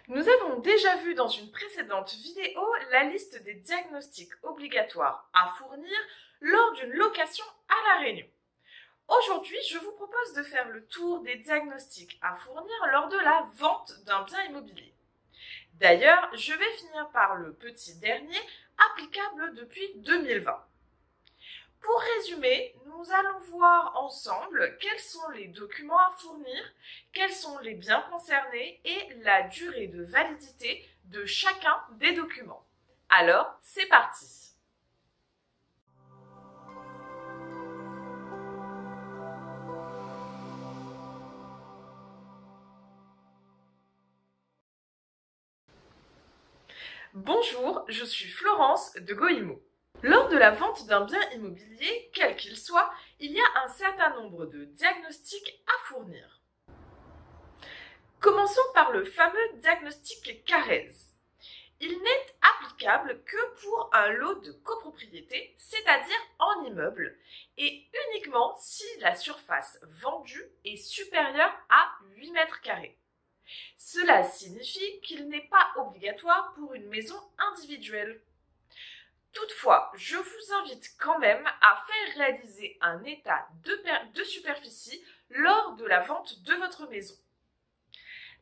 Nous avons déjà vu dans une précédente vidéo la liste des diagnostics obligatoires à fournir lors d'une location à La Réunion. Aujourd'hui, je vous propose de faire le tour des diagnostics à fournir lors de la vente d'un bien immobilier. D'ailleurs, je vais finir par le petit dernier, applicable depuis 2020. Pour résumer, nous allons voir ensemble quels sont les documents à fournir, quels sont les biens concernés et la durée de validité de chacun des documents. Alors, c'est parti! Bonjour, je suis Florence de Goimo. Lors de la vente d'un bien immobilier, quel qu'il soit, il y a un certain nombre de diagnostics à fournir. Commençons par le fameux diagnostic Carrez. Il n'est applicable que pour un lot de copropriété, c'est-à-dire en immeuble, et uniquement si la surface vendue est supérieure à 8 mètres carrés. Cela signifie qu'il n'est pas obligatoire pour une maison individuelle. Toutefois, je vous invite quand même à faire réaliser un état de superficie lors de la vente de votre maison.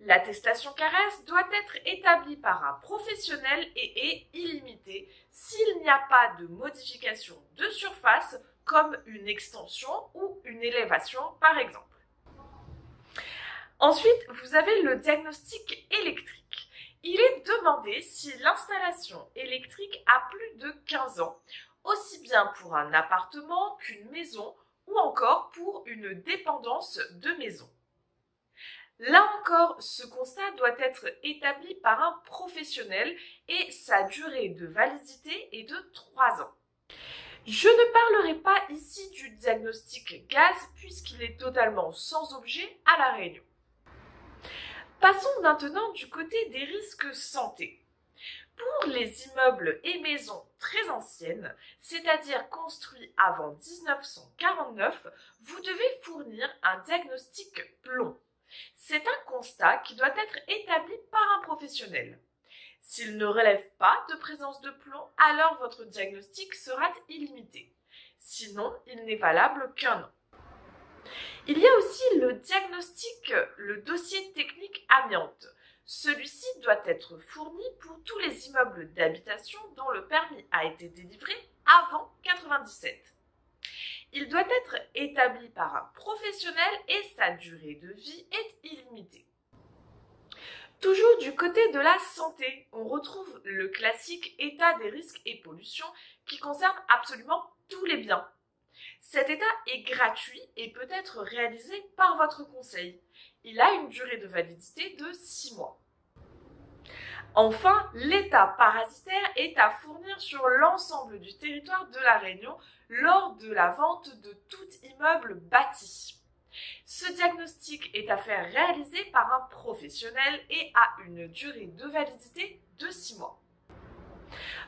L'attestation Carrez doit être établie par un professionnel et est illimitée s'il n'y a pas de modification de surface comme une extension ou une élévation par exemple. Ensuite, vous avez le diagnostic électrique. Il est demandé si l'installation électrique a plus de 15 ans, aussi bien pour un appartement qu'une maison ou encore pour une dépendance de maison. Là encore, ce constat doit être établi par un professionnel et sa durée de validité est de 3 ans. Je ne parlerai pas ici du diagnostic gaz puisqu'il est totalement sans objet à La Réunion. Passons maintenant du côté des risques santé. Pour les immeubles et maisons très anciennes, c'est-à-dire construits avant 1949, vous devez fournir un diagnostic plomb. C'est un constat qui doit être établi par un professionnel. S'il ne relève pas de présence de plomb, alors votre diagnostic sera illimité. Sinon, il n'est valable qu'1 an. Il y a aussi le diagnostic, le dossier technique amiante. Celui-ci doit être fourni pour tous les immeubles d'habitation dont le permis a été délivré avant 1997. Il doit être établi par un professionnel et sa durée de vie est illimitée. Toujours du côté de la santé, on retrouve le classique état des risques et pollutions qui concerne absolument tous les biens. Cet état est gratuit et peut être réalisé par votre conseil. Il a une durée de validité de 6 mois. Enfin, l'état parasitaire est à fournir sur l'ensemble du territoire de La Réunion lors de la vente de tout immeuble bâti. Ce diagnostic est à faire réaliser par un professionnel et a une durée de validité de 6 mois.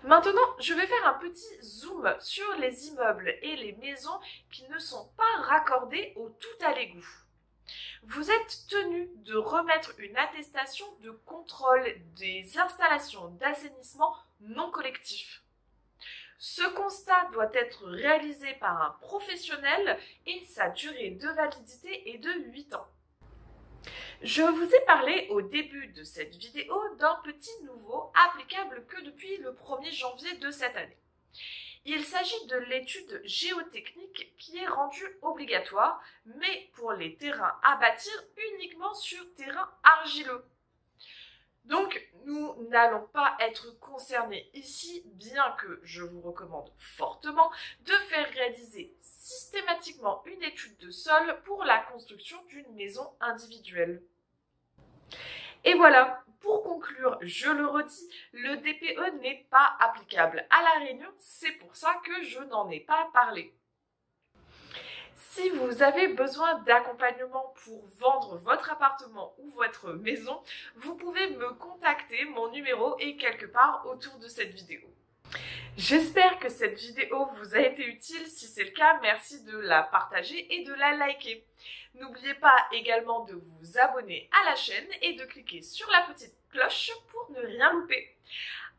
Maintenant, je vais faire un petit zoom sur les immeubles et les maisons qui ne sont pas raccordés au tout à l'égout. Vous êtes tenu de remettre une attestation de contrôle des installations d'assainissement non collectif. Ce constat doit être réalisé par un professionnel et sa durée de validité est de 8 ans. Je vous ai parlé au début de cette vidéo d'un petit nouveau applicable que depuis le 1er janvier de cette année. Il s'agit de l'étude géotechnique qui est rendue obligatoire, mais pour les terrains à bâtir uniquement sur terrain argileux. Donc, nous n'allons pas être concernés ici, bien que je vous recommande fortement de faire réaliser systématiquement une étude de sol pour la construction d'une maison individuelle. Et voilà, pour conclure, je le redis, le DPE n'est pas applicable à La Réunion, c'est pour ça que je n'en ai pas parlé. Si vous avez besoin d'accompagnement pour vendre votre appartement ou votre maison, vous pouvez me contacter, mon numéro est quelque part autour de cette vidéo. J'espère que cette vidéo vous a été utile. Si c'est le cas, merci de la partager et de la liker. N'oubliez pas également de vous abonner à la chaîne et de cliquer sur la petite cloche pour ne rien louper.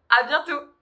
À bientôt!